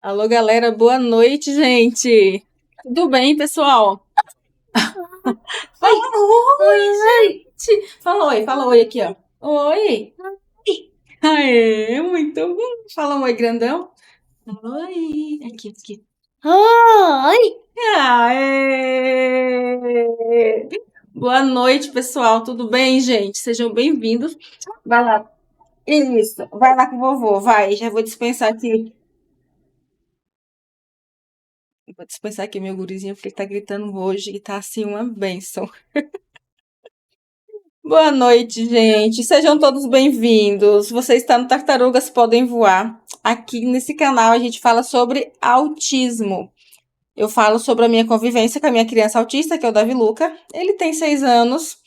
Alô, galera, boa noite, gente. Tudo bem, pessoal? Oi, Fala oi, oi, gente. Fala oi aqui, ó. Oi. oi, Aê, muito bom. Fala um oi grandão. Oi. Aqui. oi. Aê. Boa noite, pessoal. Tudo bem, gente? Sejam bem-vindos. Vai lá. Isso. Vai lá com o vovô, vai. Já vou dispensar aqui. Vou dispensar aqui meu gurizinho, porque ele tá gritando hoje e tá assim uma bênção. Boa noite, gente. Sejam todos bem-vindos. Você está no Tartarugas Podem Voar. Aqui nesse canal a gente fala sobre autismo. Eu falo sobre a minha convivência com a minha criança autista, que é o Davi Luca. Ele tem 6 anos,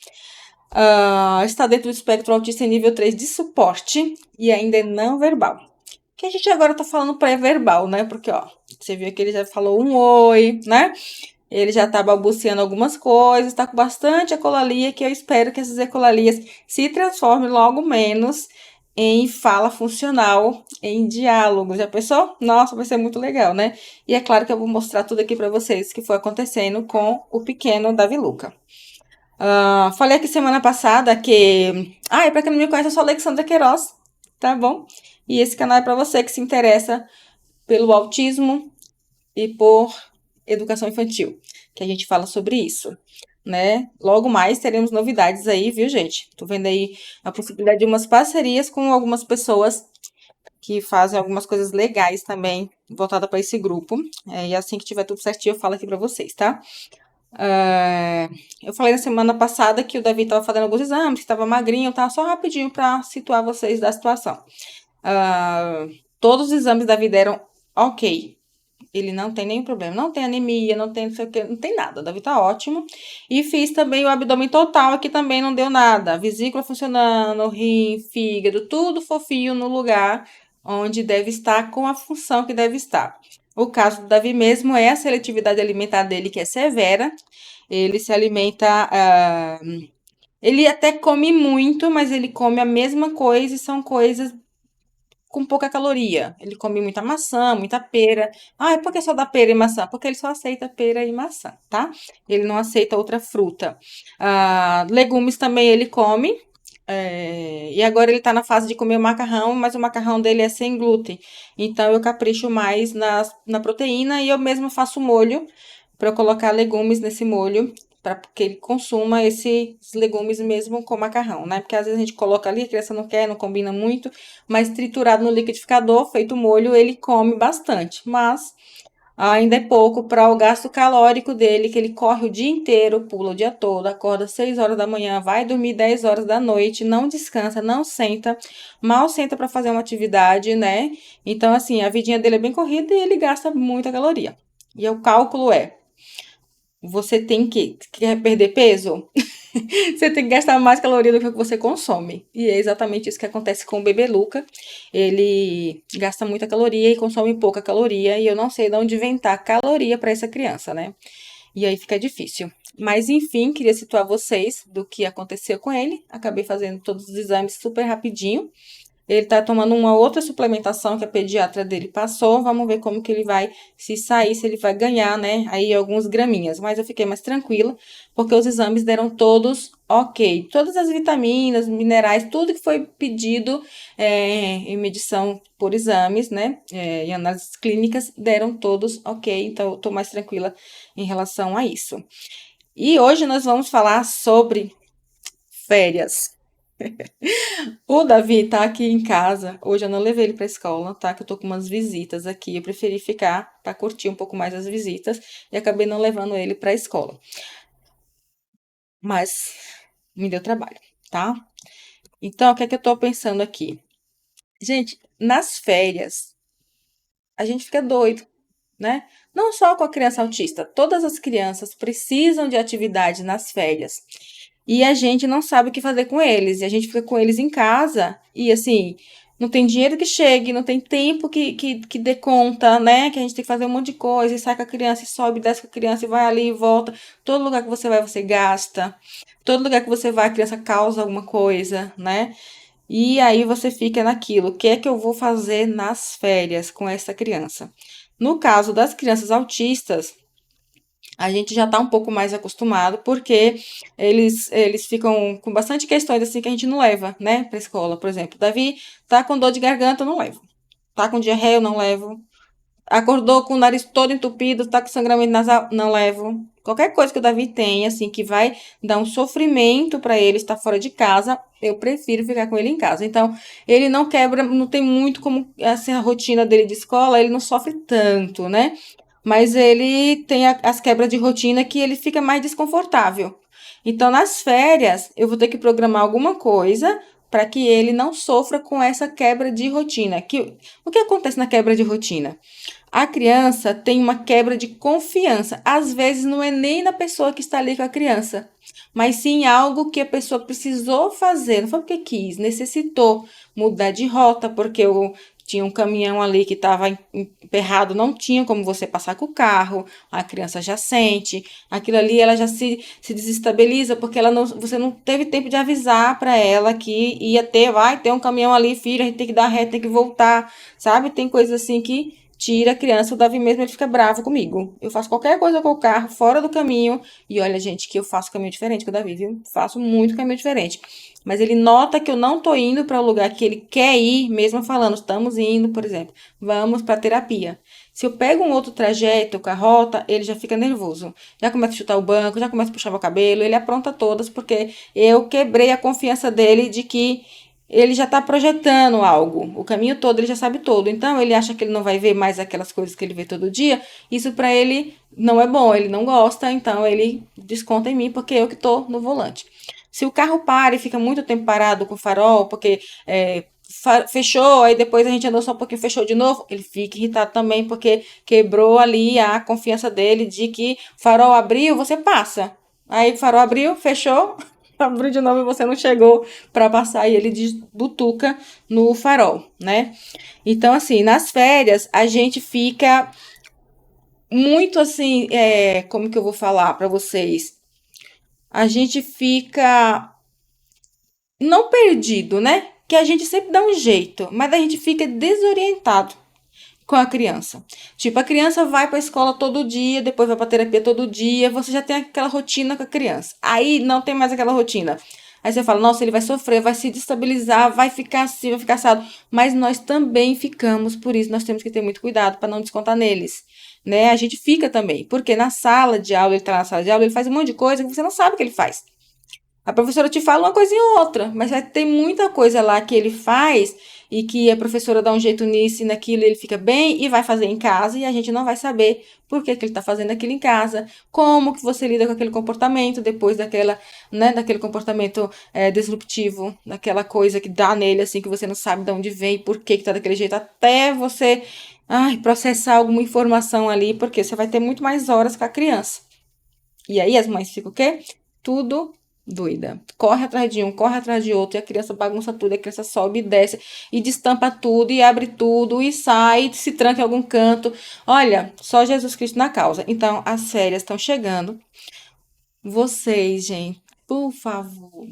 está dentro do espectro autista em nível 3 de suporte e ainda é não verbal. Que a gente agora tá falando pré-verbal, né? Porque, ó, você viu que ele já falou um oi, né? Ele já está balbuciando algumas coisas, está com bastante ecolalia, que eu espero que essas ecolalias se transformem logo menos em fala funcional, em diálogo. Já pensou? Nossa, vai ser muito legal, né? E é claro que eu vou mostrar tudo aqui para vocês que foi acontecendo com o pequeno Davi Luca. Falei aqui semana passada que. Ah, e para quem não me conhece, eu sou Alexandra Queiroz, tá bom? E esse canal é para você que se interessa pelo autismo, e por educação infantil, que a gente fala sobre isso, né? Logo mais teremos novidades aí, viu, gente? Tô vendo aí a possibilidade de umas parcerias com algumas pessoas que fazem algumas coisas legais também, voltada para esse grupo. E assim que tiver tudo certinho, eu falo aqui para vocês, tá? É, eu falei na semana passada que o Davi estava fazendo alguns exames, que estava magrinho, tá? Só rapidinho para situar vocês da situação. Ah, todos os exames da vida deram ok. Ele não tem nenhum problema, não tem anemia, não tem não sei o que, não tem nada. O Davi tá ótimo. E fiz também o abdômen total, aqui também não deu nada. Vesícula funcionando, rim, fígado, tudo fofinho no lugar onde deve estar, com a função que deve estar. O caso do Davi mesmo é a seletividade alimentar dele, que é severa. Ele se alimenta. Ele até come muito, mas ele come a mesma coisa e são coisas com pouca caloria. Ele come muita maçã, muita pera. Ah, por que só dá pera e maçã? Porque ele só aceita pera e maçã, tá? Ele não aceita outra fruta. Legumes também ele come. E agora ele tá na fase de comer o macarrão, mas o macarrão dele é sem glúten. Então eu capricho mais na proteína e eu mesmo faço molho para eu colocar legumes nesse molho para que ele consuma esses legumes mesmo com macarrão, né? Porque às vezes a gente coloca ali, a criança não quer, não combina muito, mas triturado no liquidificador, feito molho, ele come bastante. Mas ainda é pouco para o gasto calórico dele, que ele corre o dia inteiro, pula o dia todo, acorda 6 horas da manhã, vai dormir 10 horas da noite, não descansa, não senta, mal senta para fazer uma atividade, né? Então, assim, a vidinha dele é bem corrida e ele gasta muita caloria. E o cálculo é: você tem que quer perder peso? Você tem que gastar mais caloria do que o que você consome. E é exatamente isso que acontece com o bebê Luca. Ele gasta muita caloria e consome pouca caloria. E eu não sei de onde inventar caloria para essa criança, né? E aí fica difícil. Mas enfim, queria situar vocês do que aconteceu com ele. Acabei fazendo todos os exames super rapidinho. Ele tá tomando uma outra suplementação que a pediatra dele passou. Vamos ver como que ele vai se sair, se ele vai ganhar, né? Aí alguns graminhas. Mas eu fiquei mais tranquila, porque os exames deram todos ok. Todas as vitaminas, minerais, tudo que foi pedido em medição por exames, né? Em análises clínicas, deram todos ok. Então eu tô mais tranquila em relação a isso. E hoje nós vamos falar sobre férias. O Davi tá aqui em casa. Hoje eu não levei ele pra escola, tá? Que eu tô com umas visitas aqui. Eu preferi ficar pra curtir um pouco mais as visitas e acabei não levando ele pra escola. Mas me deu trabalho, tá? Então, o que é que eu tô pensando aqui? Gente, nas férias, a gente fica doido, né? Não só com a criança autista, todas as crianças precisam de atividade nas férias. E a gente não sabe o que fazer com eles. E a gente fica com eles em casa e assim, não tem dinheiro que chegue, não tem tempo que dê conta, né? Que a gente tem que fazer um monte de coisa, e sai com a criança, e sobe, desce com a criança, e vai ali e volta. Todo lugar que você vai, você gasta. Todo lugar que você vai, a criança causa alguma coisa, né? E aí você fica naquilo, o que é que eu vou fazer nas férias com essa criança? No caso das crianças autistas, a gente já está um pouco mais acostumado, porque eles ficam com bastante questões assim que a gente não leva, né, para escola. Por exemplo, Davi tá com dor de garganta, eu não levo. Tá com diarreia, eu não levo. Acordou com o nariz todo entupido, tá com sangramento nasal, não levo. Qualquer coisa que o Davi tem, assim, que vai dar um sofrimento para ele estar fora de casa, eu prefiro ficar com ele em casa. Então, ele não quebra, não tem muito como, assim, a rotina dele de escola, ele não sofre tanto, né? Mas ele tem as quebras de rotina que ele fica mais desconfortável. Então, nas férias, eu vou ter que programar alguma coisa para que ele não sofra com essa quebra de rotina. O que acontece na quebra de rotina? A criança tem uma quebra de confiança. Às vezes não é nem na pessoa que está ali com a criança, mas sim algo que a pessoa precisou fazer. Não foi porque quis, necessitou mudar de rota, porque tinha um caminhão ali que estava emperrado, não tinha como você passar com o carro, a criança já sente, aquilo ali ela já se desestabiliza, porque você não teve tempo de avisar para ela que vai ter um caminhão ali, filho, a gente tem que dar reta, tem que voltar, sabe? Tem coisas assim que tira a criança, o Davi mesmo ele fica bravo comigo. Eu faço qualquer coisa com o carro fora do caminho e olha, gente, que eu faço caminho diferente com o Davi, viu? Faço muito caminho diferente. Mas ele nota que eu não tô indo para o lugar que ele quer ir, mesmo falando, estamos indo, por exemplo, vamos para terapia. Se eu pego um outro trajeto com a rota, ele já fica nervoso. Já começa a chutar o banco, já começa a puxar meu cabelo, ele apronta todas porque eu quebrei a confiança dele de que ele já está projetando algo. O caminho todo ele já sabe todo. Então ele acha que ele não vai ver mais aquelas coisas que ele vê todo dia. Isso para ele não é bom, ele não gosta, então ele desconta em mim porque eu que tô no volante. Se o carro para e fica muito tempo parado com o farol, porque fechou, aí depois a gente andou só um pouquinho, fechou de novo, ele fica irritado também, porque quebrou ali a confiança dele de que farol abriu, você passa. Aí o farol abriu, fechou, abriu de novo e você não chegou para passar e ele butuca no farol, né? Então, assim, nas férias a gente fica muito assim, como que eu vou falar para vocês? A gente fica não perdido, né? Que a gente sempre dá um jeito, mas a gente fica desorientado com a criança. Tipo, a criança vai para a escola todo dia, depois vai para terapia todo dia, você já tem aquela rotina com a criança. Aí não tem mais aquela rotina. Aí você fala, nossa, ele vai sofrer, vai se destabilizar, vai ficar assim, vai ficar assado. Mas nós também ficamos, por isso nós temos que ter muito cuidado para não descontar neles. Né? A gente fica também, porque na sala de aula, ele tá na sala de aula, ele faz um monte de coisa que você não sabe que ele faz. A professora te fala uma coisinha ou outra, mas vai ter muita coisa lá que ele faz e que a professora dá um jeito nisso e naquilo, ele fica bem e vai fazer em casa e a gente não vai saber por que ele está fazendo aquilo em casa, como que você lida com aquele comportamento depois daquele comportamento disruptivo, daquela coisa que dá nele assim que você não sabe de onde vem, por que está daquele jeito, até você processar alguma informação ali, porque você vai ter muito mais horas com a criança. E aí as mães ficam o quê? Tudo doida. Corre atrás de um, corre atrás de outro, e a criança bagunça tudo, e a criança sobe e desce, e destampa tudo, e abre tudo, e sai, e se tranca em algum canto. Olha, só Jesus Cristo na causa. Então, as férias estão chegando. Vocês, gente, por favor,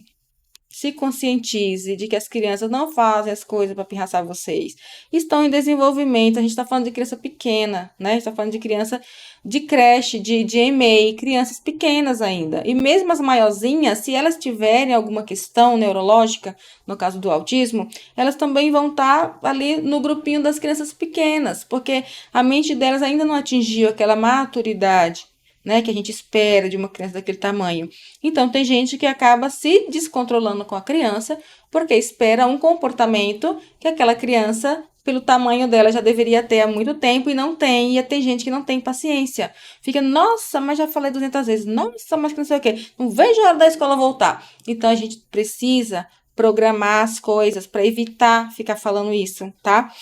se conscientize de que as crianças não fazem as coisas para pirraçar vocês. Estão em desenvolvimento. A gente está falando de criança pequena, né? A gente está falando de criança de creche, de EMEI, crianças pequenas ainda. E mesmo as maiorzinhas, se elas tiverem alguma questão neurológica, no caso do autismo, elas também vão estar ali no grupinho das crianças pequenas, porque a mente delas ainda não atingiu aquela maturidade, né, que a gente espera de uma criança daquele tamanho. Então, tem gente que acaba se descontrolando com a criança porque espera um comportamento que aquela criança, pelo tamanho dela, já deveria ter há muito tempo e não tem. E tem gente que não tem paciência. Fica, nossa, mas já falei 200 vezes, nossa, mas que não sei o quê. Não vejo a hora da escola voltar. Então, a gente precisa programar as coisas para evitar ficar falando isso, tá?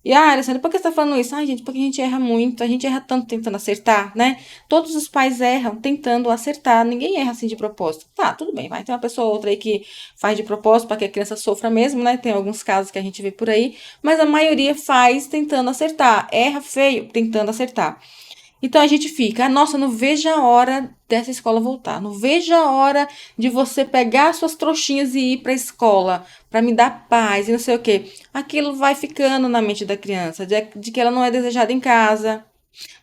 E, Alessandra, por que você tá falando isso? Ai, gente, porque a gente erra muito, a gente erra tanto tentando acertar, né? Todos os pais erram tentando acertar, ninguém erra assim de propósito. Tá, tudo bem, vai ter uma pessoa ou outra aí que faz de propósito para que a criança sofra mesmo, né? Tem alguns casos que a gente vê por aí, mas a maioria faz tentando acertar, erra feio tentando acertar. Então a gente fica, nossa, não vejo a hora dessa escola voltar. Não vejo a hora de você pegar suas trouxinhas e ir para a escola, para me dar paz e não sei o quê. Aquilo vai ficando na mente da criança, de que ela não é desejada em casa,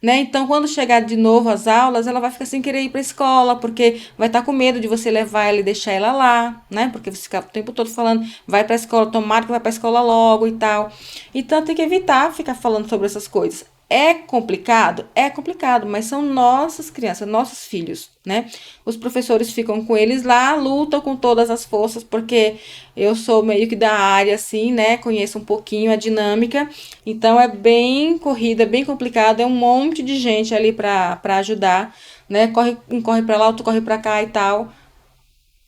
né? Então, quando chegar de novo às aulas, ela vai ficar sem querer ir para a escola, porque vai estar com medo de você levar ela e deixar ela lá, né? Porque você fica o tempo todo falando, vai para a escola, tomara que vai para a escola logo e tal. Então, tem que evitar ficar falando sobre essas coisas. É complicado? É complicado, mas são nossas crianças, nossos filhos, né? Os professores ficam com eles lá, lutam com todas as forças, porque eu sou meio que da área, assim, né? Conheço um pouquinho a dinâmica, então é bem corrida, bem complicado, é um monte de gente ali para ajudar, né? Corre, um corre para lá, outro corre para cá e tal.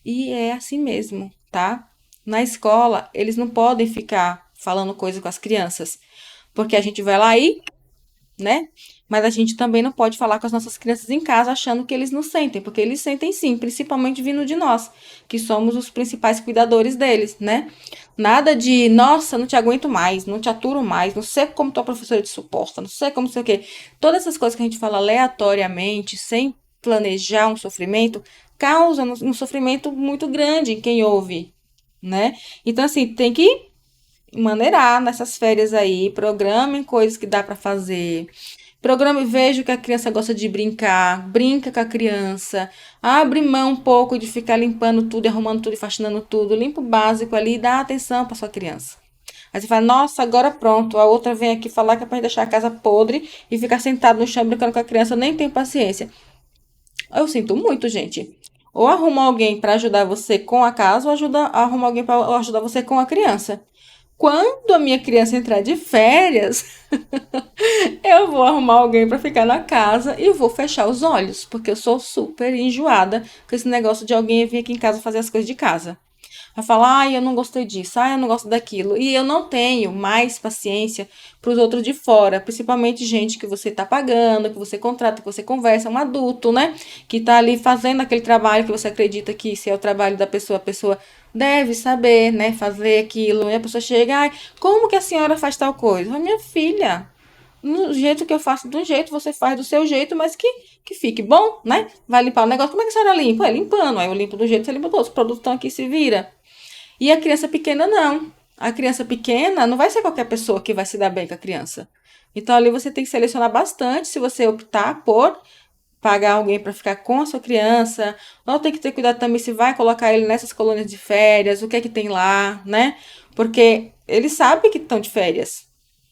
E é assim mesmo, tá? Na escola, eles não podem ficar falando coisa com as crianças, porque a gente vai lá e, né? Mas a gente também não pode falar com as nossas crianças em casa achando que eles não sentem, porque eles sentem sim, principalmente vindo de nós, que somos os principais cuidadores deles, né? Nada de, nossa, não te aguento mais, não te aturo mais, não sei como tua professora te suporta, não sei como sei o quê. Todas essas coisas que a gente fala aleatoriamente, sem planejar um sofrimento, causa um sofrimento muito grande em quem ouve, né? Então, assim, tem que maneirar nessas férias aí, programem coisas que dá para fazer. Programa e veja que a criança gosta de brincar, brinca com a criança, abre mão um pouco de ficar limpando tudo, arrumando tudo e faxinando tudo, limpa o básico ali e dá atenção para sua criança. Aí você fala, nossa, agora pronto. A outra vem aqui falar que é para deixar a casa podre e ficar sentado no chão brincando com a criança, eu nem tenho paciência. Eu sinto muito, gente. Ou arruma alguém para ajudar você com a casa, ou arruma alguém para ajudar você com a criança. Quando a minha criança entrar de férias, eu vou arrumar alguém para ficar na casa e vou fechar os olhos, porque eu sou super enjoada com esse negócio de alguém vir aqui em casa fazer as coisas de casa. Vai falar, ai, eu não gostei disso, ai, eu não gosto daquilo. E eu não tenho mais paciência para os outros de fora, principalmente gente que você está pagando, que você contrata, que você conversa, um adulto, né? Que está ali fazendo aquele trabalho que você acredita que se é o trabalho da pessoa, a pessoa deve saber, né? Fazer aquilo. E a pessoa chega, ai, como que a senhora faz tal coisa? Minha filha, do jeito que eu faço, de um jeito, você faz do seu jeito, mas que fique bom, né? Vai limpar o negócio. Como é que a senhora limpa? É limpando. Aí eu limpo do jeito que você limpa todos. Os produtos estão aqui, se vira. E a criança pequena não. A criança pequena não vai ser qualquer pessoa que vai se dar bem com a criança. Então ali você tem que selecionar bastante se você optar por pagar alguém para ficar com a sua criança. Ou tem que ter cuidado também se vai colocar ele nessas colônias de férias, o que é que tem lá, né? Porque eles sabem que estão de férias.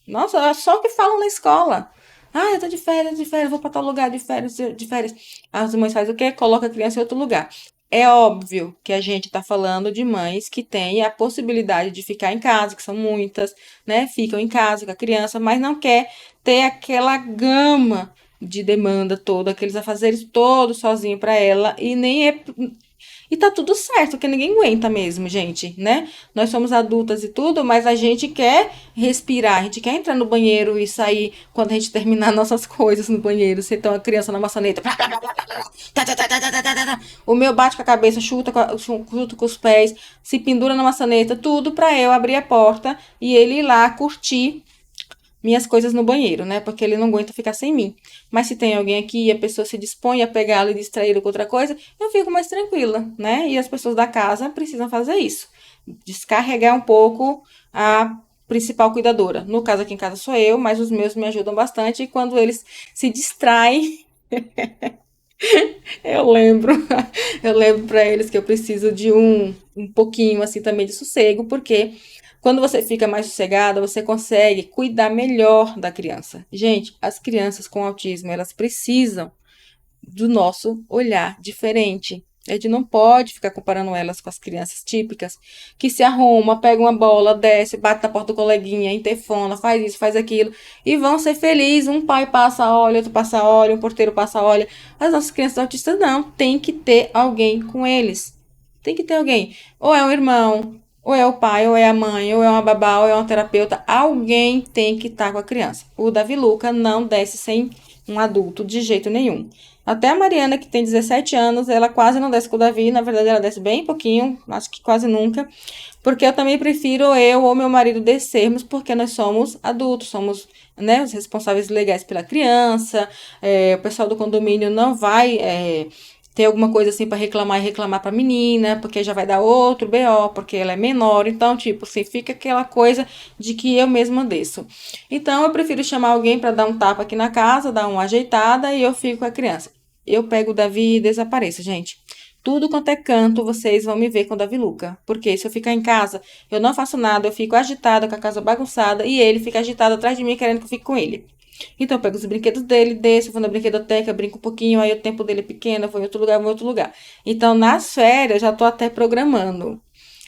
Nossa, é só o que falam na escola. Ah, eu tô de férias, vou para tal lugar de férias, de férias. As mães fazem o quê? Coloca a criança em outro lugar. É óbvio que a gente está falando de mães que têm a possibilidade de ficar em casa, que são muitas, né? Ficam em casa com a criança, mas não quer ter aquela gama de demanda toda, aqueles afazeres todos sozinho para ela, e nem é. E tá tudo certo, porque ninguém aguenta mesmo, gente, né? Nós somos adultas e tudo, mas a gente quer respirar, a gente quer entrar no banheiro e sair quando a gente terminar nossas coisas no banheiro. Você tem uma criança na maçaneta. O meu bate com a cabeça, chuta com os pés, se pendura na maçaneta, tudo pra eu abrir a porta e ele ir lá curtir minhas coisas no banheiro, né? Porque ele não aguenta ficar sem mim. Mas se tem alguém aqui e a pessoa se dispõe a pegá-lo e distraí-lo com outra coisa, eu fico mais tranquila, né? E as pessoas da casa precisam fazer isso. Descarregar um pouco a principal cuidadora. No caso, aqui em casa sou eu, mas os meus me ajudam bastante. E quando eles se distraem, eu lembro, eu lembro para eles que eu preciso de um pouquinho assim também de sossego, porque quando você fica mais sossegada, você consegue cuidar melhor da criança. Gente, as crianças com autismo, elas precisam do nosso olhar diferente. A gente não pode ficar comparando elas com as crianças típicas que se arruma, pega uma bola, desce, bate na porta do coleguinha, interfona, faz isso, faz aquilo e vão ser felizes. Um pai passa óleo, outro passa óleo, um porteiro passa óleo. As nossas crianças autistas não, tem que ter alguém com eles. Tem que ter alguém. Ou é um irmão, ou é o pai, ou é a mãe, ou é uma babá, ou é uma terapeuta. Alguém tem que estar com a criança. O Davi Luca não desce sem um adulto, de jeito nenhum. Até a Mariana, que tem 17 anos, ela quase não desce com o Davi, na verdade ela desce bem pouquinho, acho que quase nunca, porque eu também prefiro eu ou meu marido descermos, porque nós somos adultos, somos, né, os responsáveis legais pela criança, o pessoal do condomínio não vai ter alguma coisa assim para reclamar e reclamar para a menina, porque já vai dar outro BO, porque ela é menor, então, tipo, assim, fica aquela coisa de que eu mesma desço. Então, eu prefiro chamar alguém para dar um tapa aqui na casa, dar uma ajeitada e eu fico com a criança. Eu pego o Davi e desapareço, gente. Tudo quanto é canto, vocês vão me ver com o Davi Luca. Porque se eu ficar em casa, eu não faço nada, eu fico agitada, com a casa bagunçada, e ele fica agitado atrás de mim, querendo que eu fique com ele. Então, eu pego os brinquedos dele, desço, vou na brinquedoteca, brinco um pouquinho, aí o tempo dele é pequeno, eu vou em outro lugar, vou em outro lugar. Então, nas férias, já tô até programando.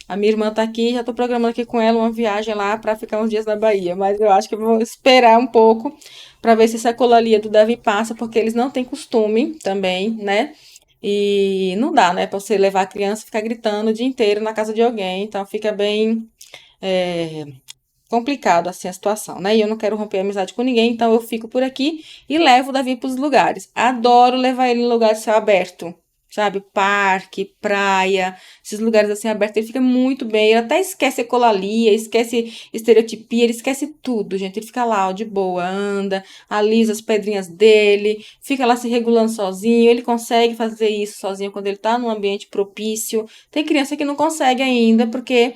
A minha irmã tá aqui, já tô programando aqui com ela uma viagem lá pra ficar uns dias na Bahia. Mas eu acho que eu vou esperar um pouco pra ver se essa colalia do Davi passa, porque eles não têm costume também, né? E não dá, né, pra você levar a criança e ficar gritando o dia inteiro na casa de alguém. Então fica bem é, complicado assim a situação, né? E eu não quero romper a amizade com ninguém, então eu fico por aqui e levo o Davi para os lugares. Adoro levar ele em lugar de céu aberto, sabe? Parque, praia, esses lugares assim abertos, ele fica muito bem. Ele até esquece ecolalia, esquece estereotipia, ele esquece tudo, gente. Ele fica lá, ó, de boa, anda, alisa as pedrinhas dele, fica lá se regulando sozinho. Ele consegue fazer isso sozinho quando ele tá num ambiente propício. Tem criança que não consegue ainda, porque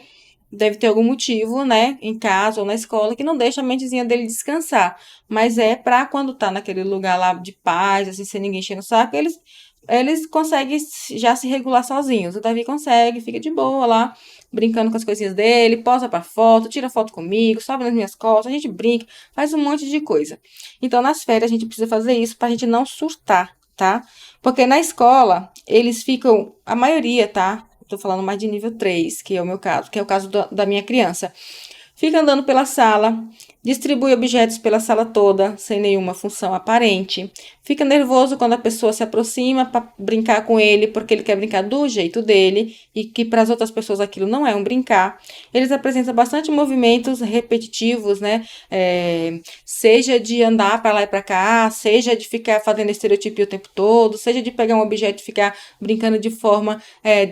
deve ter algum motivo, né, em casa ou na escola, que não deixa a mentezinha dele descansar. Mas é pra quando tá naquele lugar lá de paz, assim, sem ninguém enchendo o saco, eles conseguem já se regular sozinhos. O Davi consegue, fica de boa lá, brincando com as coisinhas dele, posa pra foto, tira foto comigo, sobe nas minhas costas, a gente brinca, faz um monte de coisa. Então, nas férias, a gente precisa fazer isso pra gente não surtar, tá? Porque na escola, eles ficam, a maioria, tá? Tô falando mais de nível 3, que é o meu caso, que é o caso da minha criança. Fica andando pela sala, distribui objetos pela sala toda, sem nenhuma função aparente. Fica nervoso quando a pessoa se aproxima para brincar com ele, porque ele quer brincar do jeito dele e que para as outras pessoas aquilo não é um brincar. Eles apresentam bastante movimentos repetitivos, né? Seja de andar para lá e para cá, seja de ficar fazendo estereotipia o tempo todo, seja de pegar um objeto e ficar brincando de forma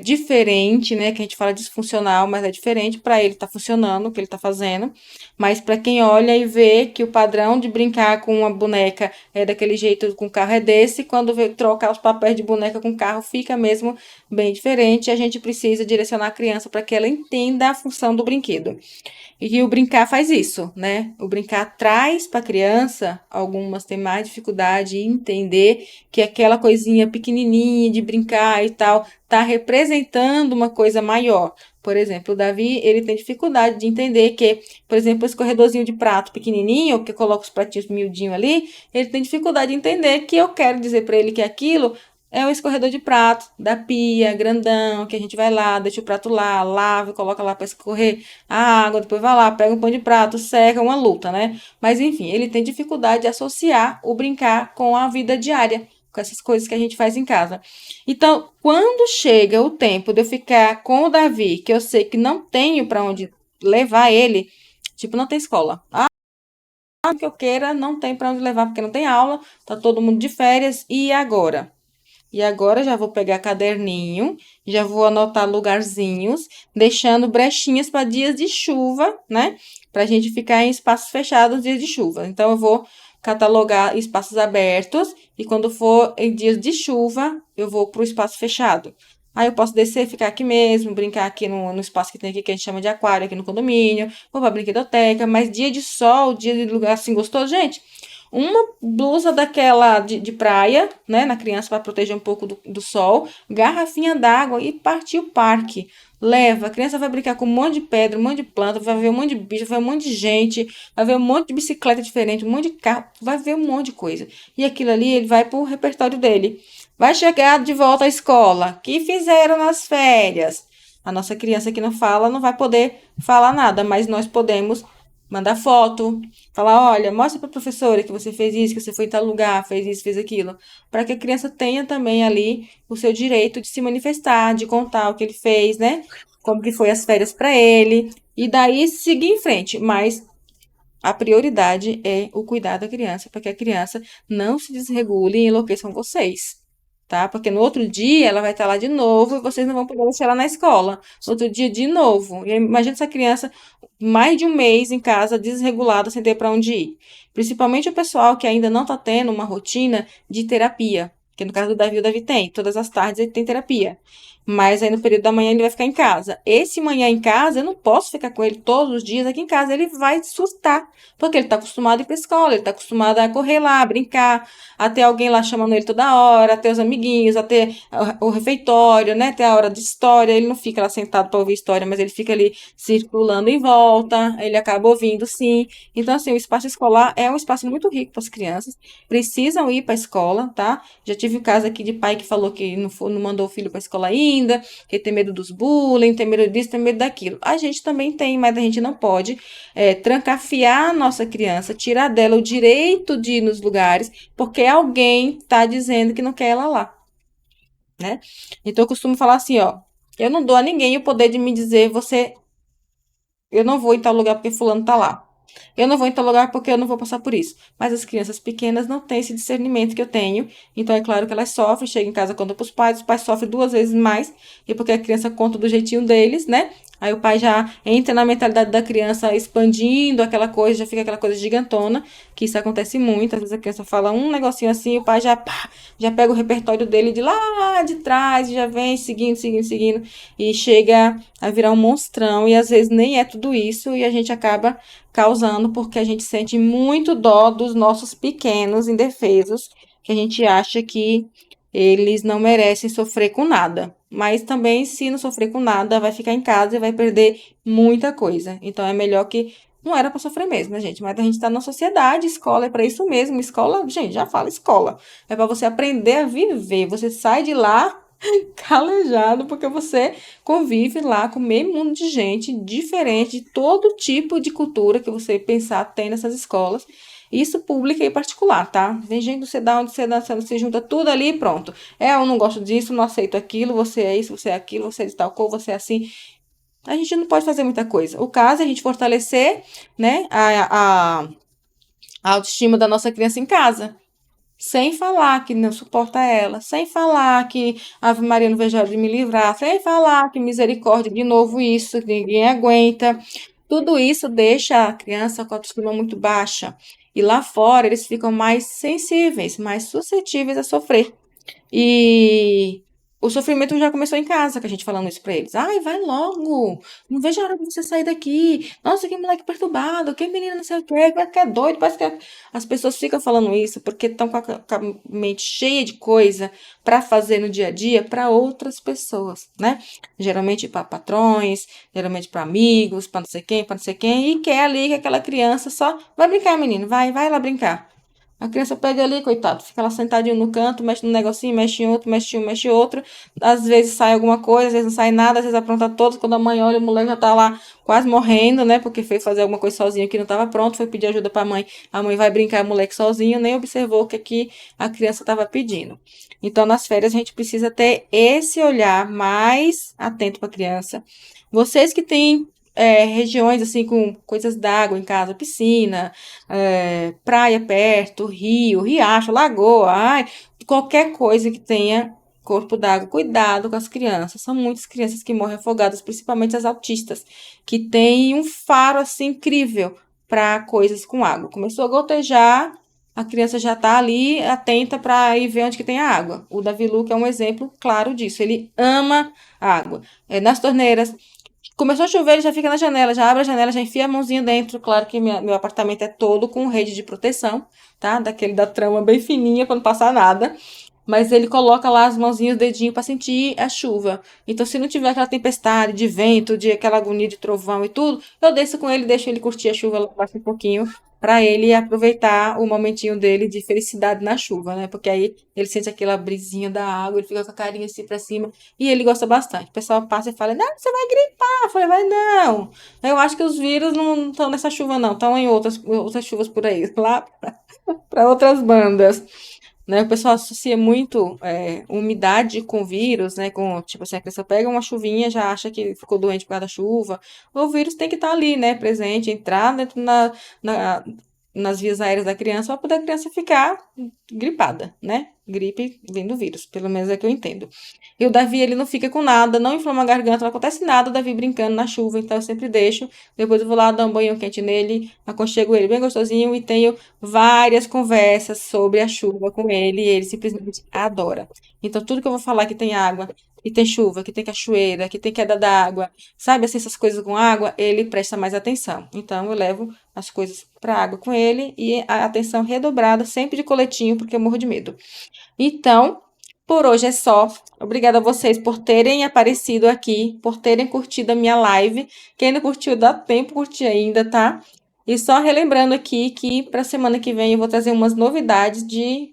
diferente, né? Que a gente fala disfuncional, mas é diferente para ele tá funcionando o que ele tá fazendo. Mas para quem olha e vê que o padrão de brincar com uma boneca é daquele jeito, com o carro é desse, quando vê trocar os papéis de boneca com carro fica mesmo bem diferente. A gente precisa direcionar a criança para que ela entenda a função do brinquedo. E o brincar faz isso, né? O brincar traz para a criança, algumas têm mais dificuldade em entender que aquela coisinha pequenininha de brincar e tal tá representando uma coisa maior. Por exemplo, o Davi, ele tem dificuldade de entender que, por exemplo, esse corredorzinho de prato pequenininho, que eu coloco os pratinhos miudinho ali, ele tem dificuldade de entender que eu quero dizer para ele que aquilo é um escorredor de prato da pia, grandão, que a gente vai lá, deixa o prato lá, lava, coloca lá para escorrer a água, depois vai lá, pega um pão de prato, seca, uma luta, né? Mas enfim, ele tem dificuldade de associar o brincar com a vida diária, com essas coisas que a gente faz em casa. Então, quando chega o tempo de eu ficar com o Davi, que eu sei que não tenho para onde levar ele, tipo, não tem escola. Que eu queira, não tem para onde levar porque não tem aula, tá todo mundo de férias e agora? E agora já vou pegar caderninho, já vou anotar lugarzinhos, deixando brechinhas para dias de chuva, né? Para a gente ficar em espaços fechados dias de chuva. Então, eu vou catalogar espaços abertos e quando for em dias de chuva, eu vou para o espaço fechado. Aí eu posso descer, ficar aqui mesmo, brincar aqui no espaço que tem aqui, que a gente chama de aquário, aqui no condomínio, vou pra brinquedoteca, mas dia de sol, dia de lugar assim gostoso, gente, uma blusa daquela de praia, né, na criança para proteger um pouco do sol, garrafinha d'água e partir o parque. Leva, a criança vai brincar com um monte de pedra, um monte de planta, vai ver um monte de bicho, vai ver um monte de gente, vai ver um monte de bicicleta diferente, um monte de carro, vai ver um monte de coisa. E aquilo ali, ele vai pro repertório dele. Vai chegar de volta à escola. O que fizeram nas férias? A nossa criança que não fala não vai poder falar nada, mas nós podemos mandar foto, falar, olha, mostra para a professora que você fez isso, que você foi em tal lugar, fez isso, fez aquilo, para que a criança tenha também ali o seu direito de se manifestar, de contar o que ele fez, né? Como que foi as férias para ele, e daí seguir em frente. Mas a prioridade é o cuidar da criança, para que a criança não se desregule e enlouqueça com vocês, tá? Porque no outro dia ela vai estar lá de novo e vocês não vão poder deixar ela na escola. No outro dia, de novo. E imagina essa criança mais de um mês em casa, desregulada, sem ter para onde ir. Principalmente o pessoal que ainda não está tendo uma rotina de terapia. Que no caso do Davi, o Davi tem. Todas as tardes ele tem terapia. Mas aí no período da manhã ele vai ficar em casa. Esse manhã em casa, eu não posso ficar com ele todos os dias aqui em casa. Ele vai surtar. Porque ele está acostumado a ir para a escola, ele está acostumado a correr lá, a brincar, a ter alguém lá chamando ele toda hora, a ter os amiguinhos, a ter o refeitório, né? Ter a hora de história. Ele não fica lá sentado para ouvir história, mas ele fica ali circulando em volta. Ele acaba ouvindo, sim. Então, assim, o espaço escolar é um espaço muito rico para as crianças. Precisam ir para a escola, tá? Já tive um caso aqui de pai que falou que não mandou o filho para a escola ainda, que tem medo dos bullying, tem medo disso, tem medo daquilo. A gente também tem, mas a gente não pode trancafiar a nossa criança, tirar dela o direito de ir nos lugares, porque alguém está dizendo que não quer ela lá, né? Então eu costumo falar assim, ó, eu não dou a ninguém o poder de me dizer, eu não vou em tal lugar porque fulano tá lá. Eu não vou em tal lugar porque eu não vou passar por isso. Mas as crianças pequenas não têm esse discernimento que eu tenho. Então é claro que elas sofrem, chegam em casa, contam para os pais sofrem duas vezes mais. E porque a criança conta do jeitinho deles, né? Aí o pai já entra na mentalidade da criança expandindo aquela coisa, já fica aquela coisa gigantona, que isso acontece muito. Às vezes a criança fala um negocinho assim, o pai já, pá, já pega o repertório dele de lá de trás, e já vem seguindo, seguindo, seguindo, e chega a virar um monstrão. E às vezes nem é tudo isso, e a gente acaba causando porque a gente sente muito dó dos nossos pequenos indefesos, que a gente acha que eles não merecem sofrer com nada. Mas também, se não sofrer com nada, vai ficar em casa e vai perder muita coisa. Então é melhor que. Não era para sofrer mesmo, né, gente? Mas a gente está na sociedade, escola é para isso mesmo. Escola, gente, já fala escola. É para você aprender a viver. Você sai de lá calejado, porque você convive lá com meio mundo de gente diferente, de todo tipo de cultura que você pensar tem nessas escolas. Isso pública e particular, tá? Vem gente do CEDA, onde você junta tudo ali e pronto. Eu não gosto disso, não aceito aquilo, você é isso, você é aquilo, você é de tal cor, você é assim. A gente não pode fazer muita coisa. O caso é a gente fortalecer, né, a autoestima da nossa criança em casa. Sem falar que não suporta ela, sem falar que Ave Maria não vejo a hora de me livrar, sem falar que misericórdia, de novo isso, que ninguém aguenta. Tudo isso deixa a criança com a autoestima muito baixa. E lá fora eles ficam mais sensíveis, mais suscetíveis a sofrer. E o sofrimento já começou em casa, que a gente falando isso pra eles. Ai, vai logo. Não vejo a hora de você sair daqui. Nossa, que moleque perturbado. Que menina não sei o quê. Que é doido. Parece que as pessoas ficam falando isso porque estão com a mente cheia de coisa pra fazer no dia a dia para outras pessoas, né? Geralmente para patrões, geralmente para amigos, para não sei quem, para não sei quem. E quer ali que aquela criança só. Vai brincar, menino. Vai lá brincar. A criança pega ali, coitado, fica lá sentadinho no canto, mexe num negocinho, mexe em outro, mexe em um, mexe em outro. Às vezes sai alguma coisa, às vezes não sai nada, às vezes apronta todos. Quando a mãe olha, o moleque já tá lá quase morrendo, né? Porque foi fazer alguma coisa sozinho que não estava pronto, foi pedir ajuda pra mãe. A mãe vai brincar o moleque sozinho, nem observou o que, que a criança estava pedindo. Então, nas férias, a gente precisa ter esse olhar mais atento para a criança. Vocês que têm regiões assim com coisas d'água em casa, piscina, praia perto, rio, riacho, lagoa, ai, qualquer coisa que tenha corpo d'água, cuidado com as crianças. São muitas crianças que morrem afogadas, principalmente as autistas, que têm um faro assim incrível para coisas com água. Começou a gotejar, a criança já está ali atenta para ir ver onde que tem a água. O Davi Luke é um exemplo claro disso. Ele ama água. Nas torneiras, começou a chover, ele já fica na janela, já abre a janela, já enfia a mãozinha dentro. Claro que meu apartamento é todo com rede de proteção, tá? Daquele da trama bem fininha para não passar nada. Mas ele coloca lá as mãozinhas, o dedinho para sentir a chuva. Então, se não tiver aquela tempestade de vento, de aquela agonia de trovão e tudo, eu desço com ele, deixo ele curtir a chuva lá embaixo um pouquinho, para ele aproveitar o momentinho dele de felicidade na chuva, né? Porque aí ele sente aquela brisinha da água, ele fica com a carinha assim para cima e ele gosta bastante. O pessoal passa e fala: Não, você vai gripar. Eu falei: Vai não. Eu acho que os vírus não estão nessa chuva, não, estão em outras chuvas por aí, lá para outras bandas. né? O pessoal associa muito umidade com vírus, né? Com, tipo assim, a criança pega uma chuvinha, já acha que ficou doente por causa da chuva. O vírus tem que estar ali, né? Presente, entrar dentro na- nas vias aéreas da criança para poder a criança ficar gripada, né? Gripe vem do vírus, pelo menos é que eu entendo. E o Davi, ele não fica com nada, não inflama a garganta, não acontece nada, o Davi brincando na chuva, então eu sempre deixo. Depois eu vou lá dar um banho quente nele, aconchego ele bem gostosinho e tenho várias conversas sobre a chuva com ele e ele simplesmente adora. Então, tudo que eu vou falar que tem água, que tem chuva, que tem cachoeira, que tem queda d'água, sabe assim, essas coisas com água, ele presta mais atenção. Então, eu levo as coisas para água com ele e a atenção redobrada, sempre de coletinho, porque eu morro de medo. Então, por hoje é só. Obrigada a vocês por terem aparecido aqui, por terem curtido a minha live. Quem não curtiu, dá tempo curtir ainda, tá? E só relembrando aqui que para a semana que vem eu vou trazer umas novidades de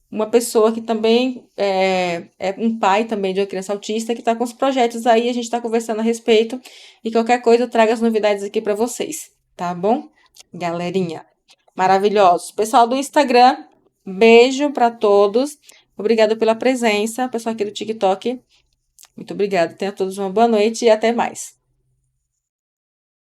uma pessoa que também é um pai também de uma criança autista que está com os projetos aí, a gente está conversando a respeito. E qualquer coisa eu trago as novidades aqui para vocês, tá bom? Galerinha, maravilhosos. Pessoal do Instagram, beijo para todos. Obrigada pela presença. Pessoal aqui do TikTok, muito obrigada. Tenham todos uma boa noite e até mais.